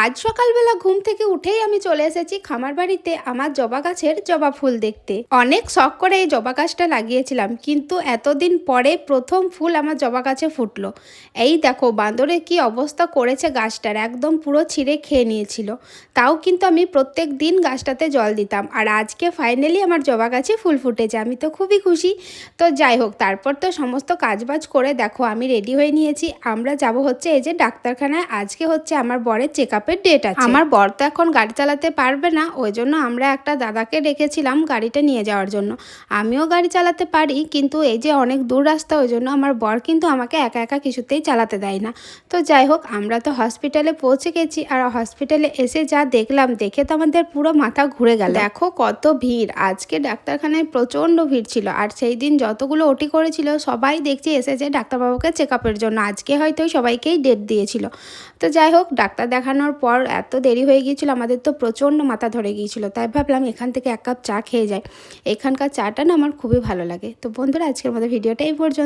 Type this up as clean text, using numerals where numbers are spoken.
আজ সকালবেলা ঘুম থেকে উঠেই আমি চলে এসেছি খামার বাড়িতে আমার জবা গাছের জবা ফুল দেখতে। অনেক শখ করে এই জবা গাছটা লাগিয়েছিলাম, কিন্তু এতদিন পরে প্রথম ফুল আমার জবা গাছে ফুটলো। এই দেখো বাঁদরে কি অবস্থা করেছে গাছটার, একদম পুরো ছিঁড়ে খেয়ে নিয়েছিল। তাও কিন্তু আমি প্রত্যেক দিন গাছটাতে জল দিতাম, আর আজকে ফাইনালি আমার জবা গাছে ফুল ফুটেছে। আমি তো খুবই খুশি। তো যাই হোক, তারপর তো সমস্ত কাজবাজ করে দেখো আমি রেডি হয়ে নিয়েছি। আমরা যাব হচ্ছে এই যে ডাক্তারখানায়। আজকে হচ্ছে আমার বরের চেক আপের ডেট আছে। আমার বর তো এখন গাড়ি চালাতে পারবে না, ওই জন্য আমরা একটা দাদাকে রেখেছিলাম গাড়িটা নিয়ে যাওয়ার জন্য। আমিও গাড়ি চালাতে পারি, কিন্তু এই যে অনেক দূর রাস্তা, ওই জন্য আমার বর কিন্তু আমাকে একা একা কিছুতেই চালাতে দেয় না। তো যাই হোক, আমরা তো হসপিটালে পৌঁছে গেছি, আর হসপিটালে এসে যা দেখলাম, দেখে তো আমাদের পুরো মাথা ঘুরে গেল। দেখো কত ভিড়, আজকে ডাক্তারখানায় প্রচণ্ড ভিড় ছিল। আর সেই দিন যতগুলো ওটি করেছিল সবাই দেখছি এসেছে ডাক্তারবাবুকে চেক আপের জন্য। আজকে হয়তো সবাইকেই ডেট দিয়েছিল। তো যাই হোক, ডাক্তার দেখানোর পর এত দেরি হয়ে গিয়েছিল, আমাদের তো প্রচণ্ড মাথা ধরে গিয়েছিল। তাই ভাবলাম এখান থেকে এক কাপ চা খেয়ে যাই। এখানকার চাটা না আমার খুবই ভালো লাগে। তো বন্ধুরা, আজকের মতো ভিডিওটা এই পর্যন্ত।